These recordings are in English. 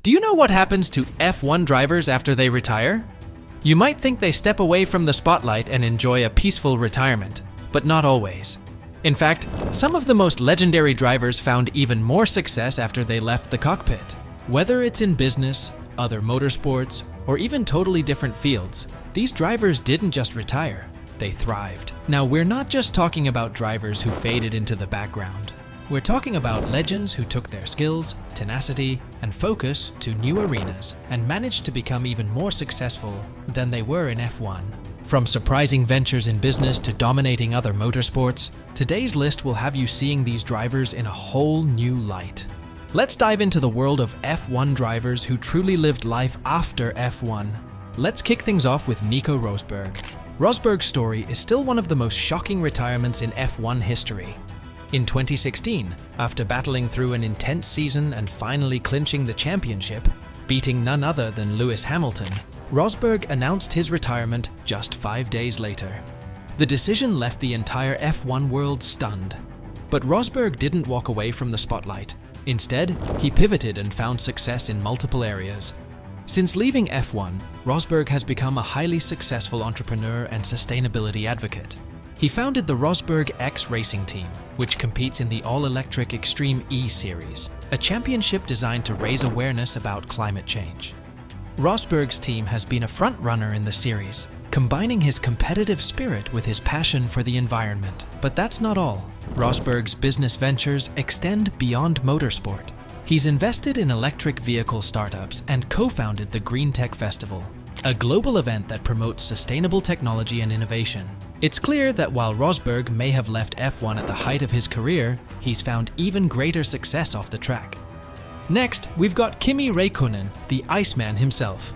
Do you know what happens to F1 drivers after they retire? You might think they step away from the spotlight and enjoy a peaceful retirement, but not always. In fact, some of the most legendary drivers found even more success after they left the cockpit. Whether it's in business, other motorsports, or even totally different fields, these drivers didn't just retire, they thrived. Now, we're not just talking about drivers who faded into the background. We're talking about legends who took their skills, tenacity, and focus to new arenas and managed to become even more successful than they were in F1. From surprising ventures in business to dominating other motorsports, today's list will have you seeing these drivers in a whole new light. Let's dive into the world of F1 drivers who truly lived life after F1. Let's kick things off with Nico Rosberg. Rosberg's story is still one of the most shocking retirements in F1 history. In 2016, after battling through an intense season and finally clinching the championship, beating none other than Lewis Hamilton, Rosberg announced his retirement just 5 days later. The decision left the entire F1 world stunned. But Rosberg didn't walk away from the spotlight. Instead, he pivoted and found success in multiple areas. Since leaving F1, Rosberg has become a highly successful entrepreneur and sustainability advocate. He founded the Rosberg X Racing Team, which competes in the all-electric Extreme E Series, a championship designed to raise awareness about climate change. Rosberg's team has been a front-runner in the series, combining his competitive spirit with his passion for the environment. But that's not all. Rosberg's business ventures extend beyond motorsport. He's invested in electric vehicle startups and co-founded the Green Tech Festival, a global event that promotes sustainable technology and innovation. It's clear that while Rosberg may have left F1 at the height of his career, he's found even greater success off the track. Next, we've got Kimi Räikkönen, the Iceman himself.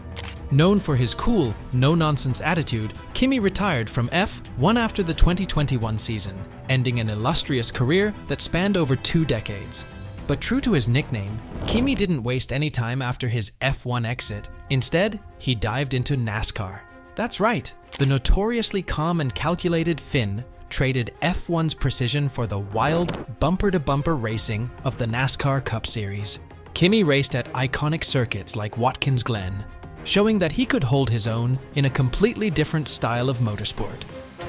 Known for his cool, no-nonsense attitude, Kimi retired from F1 after the 2021 season, ending an illustrious career that spanned over 2 decades. But true to his nickname, Kimi didn't waste any time after his F1 exit. Instead, he dived into NASCAR. That's right, the notoriously calm and calculated Finn traded F1's precision for the wild, bumper-to-bumper racing of the NASCAR Cup Series. Kimi raced at iconic circuits like Watkins Glen, showing that he could hold his own in a completely different style of motorsport.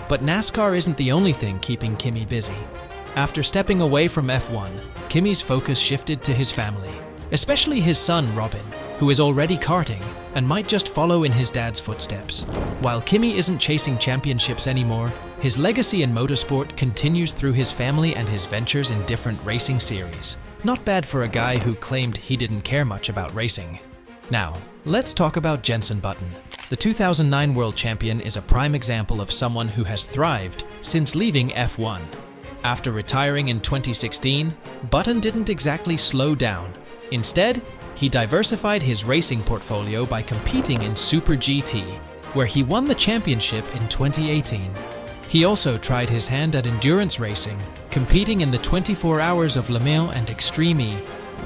But NASCAR isn't the only thing keeping Kimi busy. After stepping away from F1, Kimi's focus shifted to his family, especially his son Robin, who is already karting and might just follow in his dad's footsteps. While Kimi isn't chasing championships anymore, his legacy in motorsport continues through his family and his ventures in different racing series. Not bad for a guy who claimed he didn't care much about racing. Now, let's talk about Jenson Button. The 2009 world champion is a prime example of someone who has thrived since leaving F1. After retiring in 2016, Button didn't exactly slow down. Instead, he diversified his racing portfolio by competing in Super GT, where he won the championship in 2018. He also tried his hand at endurance racing, competing in the 24 Hours of Le Mans and Extreme E.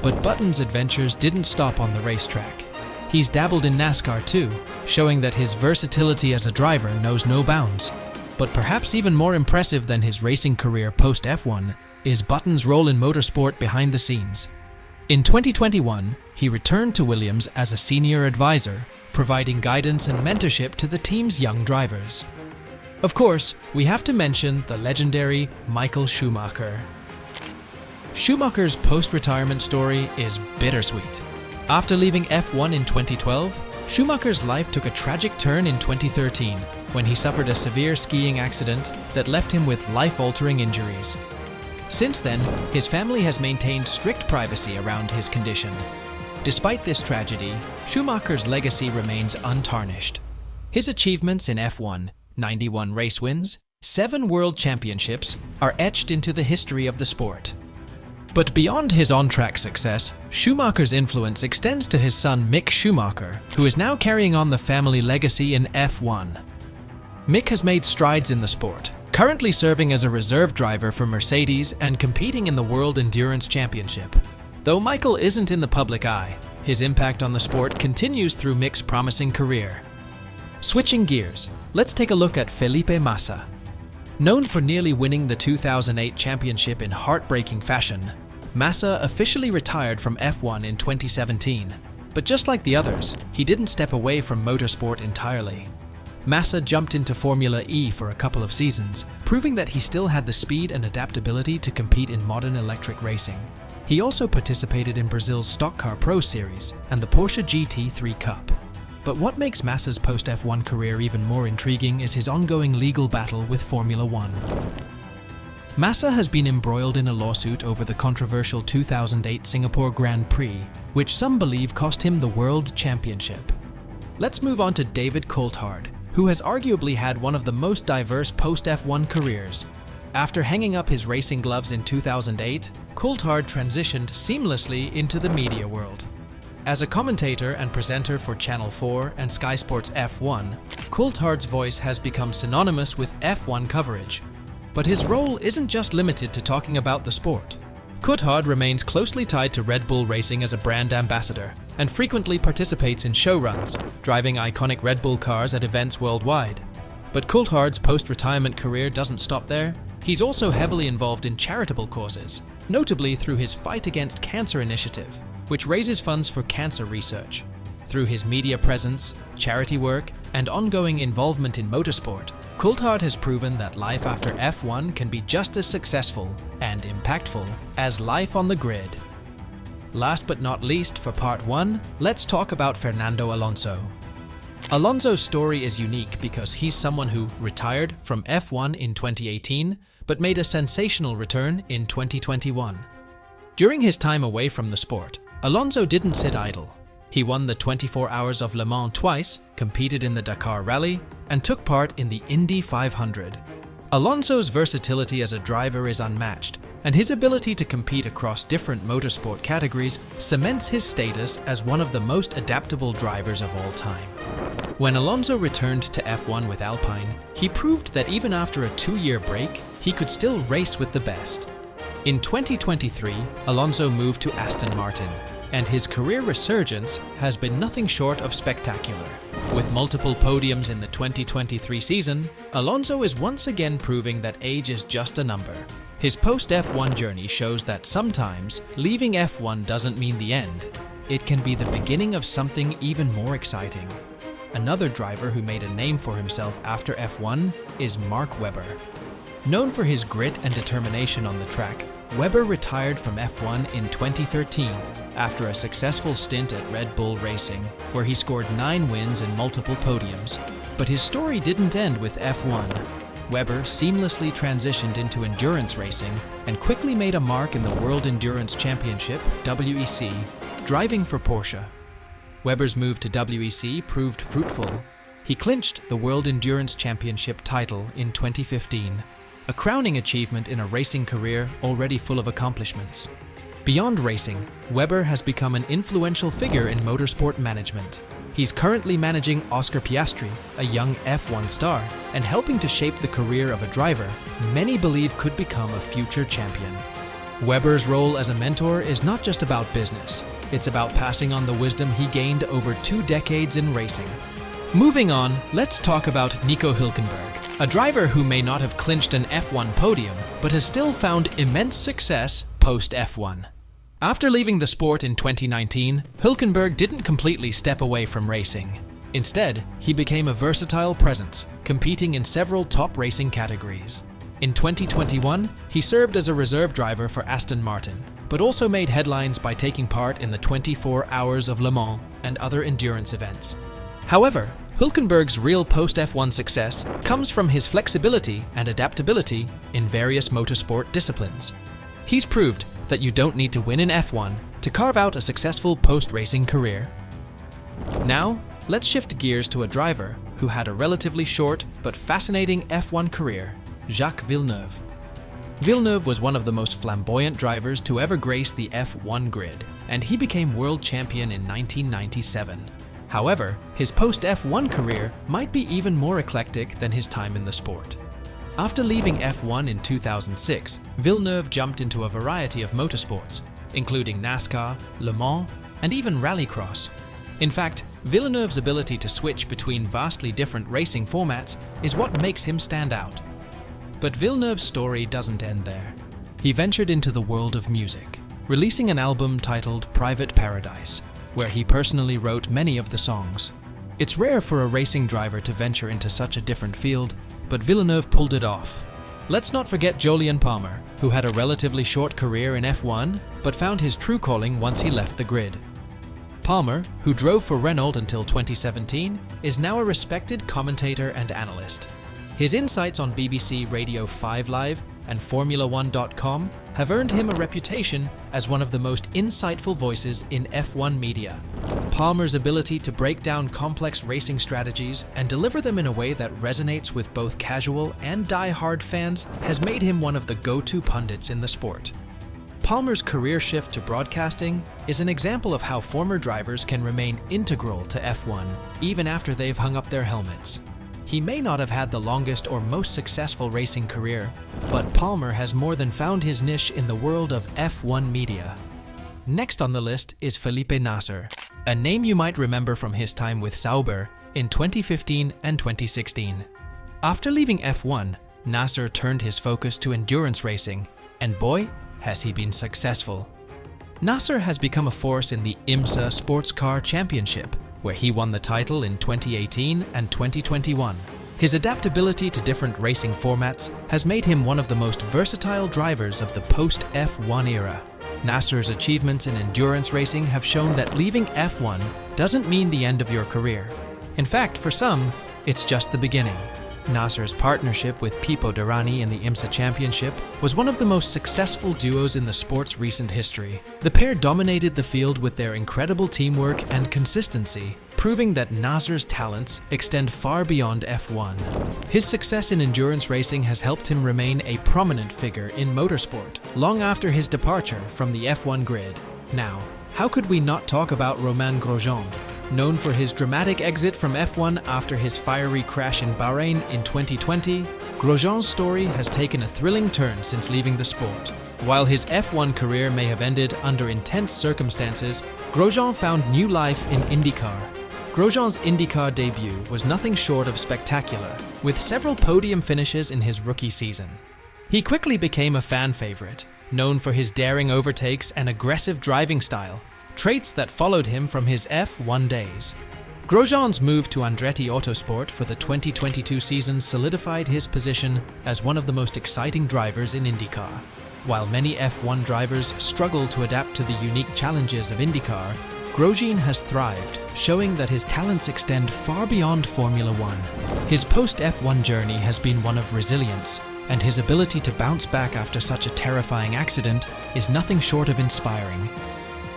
But Button's adventures didn't stop on the racetrack. He's dabbled in NASCAR too, showing that his versatility as a driver knows no bounds. But perhaps even more impressive than his racing career post-F1 is Button's role in motorsport behind the scenes. In 2021, he returned to Williams as a senior advisor, providing guidance and mentorship to the team's young drivers. Of course, we have to mention the legendary Michael Schumacher. Schumacher's post-retirement story is bittersweet. After leaving F1 in 2012, Schumacher's life took a tragic turn in 2013 when he suffered a severe skiing accident that left him with life-altering injuries. Since then, his family has maintained strict privacy around his condition. Despite this tragedy, Schumacher's legacy remains untarnished. His achievements in F1, 91 race wins, 7 world championships, are etched into the history of the sport. But beyond his on-track success, Schumacher's influence extends to his son Mick Schumacher, who is now carrying on the family legacy in F1. Mick has made strides in the sport, currently serving as a reserve driver for Mercedes and competing in the World Endurance Championship. Though Michael isn't in the public eye, his impact on the sport continues through Mick's promising career. Switching gears, let's take a look at Felipe Massa. Known for nearly winning the 2008 championship in heartbreaking fashion, Massa officially retired from F1 in 2017. But just like the others, he didn't step away from motorsport entirely. Massa jumped into Formula E for a couple of seasons, proving that he still had the speed and adaptability to compete in modern electric racing. He also participated in Brazil's Stock Car Pro Series and the Porsche GT3 Cup. But what makes Massa's post-F1 career even more intriguing is his ongoing legal battle with Formula One. Massa has been embroiled in a lawsuit over the controversial 2008 Singapore Grand Prix, which some believe cost him the World Championship. Let's move on to David Coulthard, who has arguably had one of the most diverse post-F1 careers. After hanging up his racing gloves in 2008, Coulthard transitioned seamlessly into the media world. As a commentator and presenter for Channel 4 and Sky Sports F1, Coulthard's voice has become synonymous with F1 coverage. But his role isn't just limited to talking about the sport. Coulthard remains closely tied to Red Bull Racing as a brand ambassador and frequently participates in show runs, driving iconic Red Bull cars at events worldwide. But Coulthard's post-retirement career doesn't stop there. He's also heavily involved in charitable causes, notably through his Fight Against Cancer initiative, which raises funds for cancer research. Through his media presence, charity work, and ongoing involvement in motorsport, Coulthard has proven that life after F1 can be just as successful and impactful as life on the grid. Last but not least, for part 1, let's talk about Fernando Alonso. Alonso's story is unique because he's someone who retired from F1 in 2018, but made a sensational return in 2021. During his time away from the sport, Alonso didn't sit idle. He won the 24 Hours of Le Mans twice, competed in the Dakar Rally, and took part in the Indy 500. Alonso's versatility as a driver is unmatched, and his ability to compete across different motorsport categories cements his status as one of the most adaptable drivers of all time. When Alonso returned to F1 with Alpine, he proved that even after a 2-year break, he could still race with the best. In 2023, Alonso moved to Aston Martin, and his career resurgence has been nothing short of spectacular. With multiple podiums in the 2023 season, Alonso is once again proving that age is just a number. His post-F1 journey shows that sometimes leaving F1 doesn't mean the end. It can be the beginning of something even more exciting. Another driver who made a name for himself after F1 is Mark Webber. Known for his grit and determination on the track, Webber retired from F1 in 2013 after a successful stint at Red Bull Racing, where he scored 9 wins and multiple podiums. But his story didn't end with F1. Webber seamlessly transitioned into endurance racing and quickly made a mark in the World Endurance Championship, WEC, driving for Porsche. Webber's move to WEC proved fruitful. He clinched the World Endurance Championship title in 2015, a crowning achievement in a racing career already full of accomplishments. Beyond racing, Webber has become an influential figure in motorsport management. He's currently managing Oscar Piastri, a young F1 star, and helping to shape the career of a driver many believe could become a future champion. Webber's role as a mentor is not just about business. It's about passing on the wisdom he gained over 2 decades in racing. Moving on, let's talk about Nico Hülkenberg, a driver who may not have clinched an F1 podium, but has still found immense success post-F1. After leaving the sport in 2019, Hülkenberg didn't completely step away from racing. Instead, he became a versatile presence, competing in several top racing categories. In 2021, he served as a reserve driver for Aston Martin, but also made headlines by taking part in the 24 Hours of Le Mans and other endurance events. However, Hülkenberg's real post-F1 success comes from his flexibility and adaptability in various motorsport disciplines. He's proved that you don't need to win in F1 to carve out a successful post-racing career. Now, let's shift gears to a driver who had a relatively short but fascinating F1 career, Jacques Villeneuve. Villeneuve was one of the most flamboyant drivers to ever grace the F1 grid, and he became world champion in 1997. However, his post-F1 career might be even more eclectic than his time in the sport. After leaving F1 in 2006, Villeneuve jumped into a variety of motorsports, including NASCAR, Le Mans, and even rallycross. In fact, Villeneuve's ability to switch between vastly different racing formats is what makes him stand out. But Villeneuve's story doesn't end there. He ventured into the world of music, releasing an album titled Private Paradise. where he personally wrote many of the songs. It's rare for a racing driver to venture into such a different field, but Villeneuve pulled it off. Let's not forget Jolyon Palmer, who had a relatively short career in F1, but found his true calling once he left the grid. Palmer, who drove for Renault until 2017, is now a respected commentator and analyst. His insights on BBC Radio 5 Live and Formula1.com have earned him a reputation as one of the most insightful voices in F1 media. Palmer's ability to break down complex racing strategies and deliver them in a way that resonates with both casual and die-hard fans has made him one of the go-to pundits in the sport. Palmer's career shift to broadcasting is an example of how former drivers can remain integral to F1 even after they've hung up their helmets. He may not have had the longest or most successful racing career, but Palmer has more than found his niche in the world of F1 media. Next on the list is Felipe Nasr, a name you might remember from his time with Sauber in 2015 and 2016. After leaving F1, Nasr turned his focus to endurance racing, and boy, has he been successful. Nasr has become a force in the IMSA Sports Car Championship, where he won the title in 2018 and 2021. His adaptability to different racing formats has made him one of the most versatile drivers of the post-F1 era. Nasr's achievements in endurance racing have shown that leaving F1 doesn't mean the end of your career. In fact, for some, it's just the beginning. Nasr's partnership with Pipo Derani in the IMSA Championship was one of the most successful duos in the sport's recent history. The pair dominated the field with their incredible teamwork and consistency, proving that Nasr's talents extend far beyond F1. His success in endurance racing has helped him remain a prominent figure in motorsport, long after his departure from the F1 grid. Now, how could we not talk about Romain Grosjean? Known for his dramatic exit from F1 after his fiery crash in Bahrain in 2020, Grosjean's story has taken a thrilling turn since leaving the sport. While his F1 career may have ended under intense circumstances, Grosjean found new life in IndyCar. Grosjean's IndyCar debut was nothing short of spectacular, with several podium finishes in his rookie season. He quickly became a fan favorite, known for his daring overtakes and aggressive driving style, traits that followed him from his F1 days. Grosjean's move to Andretti Autosport for the 2022 season solidified his position as one of the most exciting drivers in IndyCar. While many F1 drivers struggle to adapt to the unique challenges of IndyCar, Grosjean has thrived, showing that his talents extend far beyond Formula One. His post-F1 journey has been one of resilience, and his ability to bounce back after such a terrifying accident is nothing short of inspiring.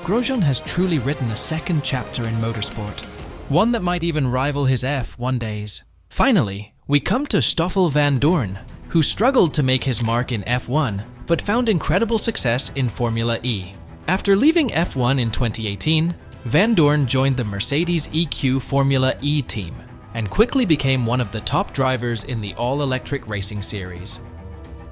Grosjean has truly written a second chapter in motorsport, one that might even rival his F1 days. Finally, we come to Stoffel Vandoorne, who struggled to make his mark in F1, but found incredible success in Formula E. After leaving F1 in 2018, Vandoorne joined the Mercedes EQ Formula E team, and quickly became one of the top drivers in the all-electric racing series.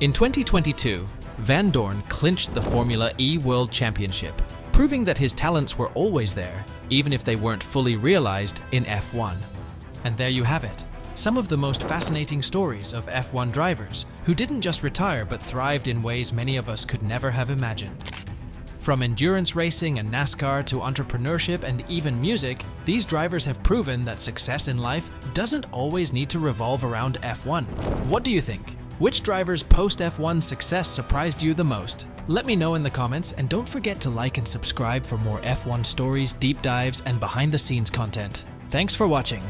In 2022, Vandoorne clinched the Formula E World Championship, proving that his talents were always there, even if they weren't fully realized in F1. And there you have it, some of the most fascinating stories of F1 drivers who didn't just retire but thrived in ways many of us could never have imagined. From endurance racing and NASCAR to entrepreneurship and even music, these drivers have proven that success in life doesn't always need to revolve around F1. What do you think? Which driver's post-F1 success surprised you the most? Let me know in the comments, and don't forget to like and subscribe for more F1 stories, deep dives, and behind-the-scenes content. Thanks for watching.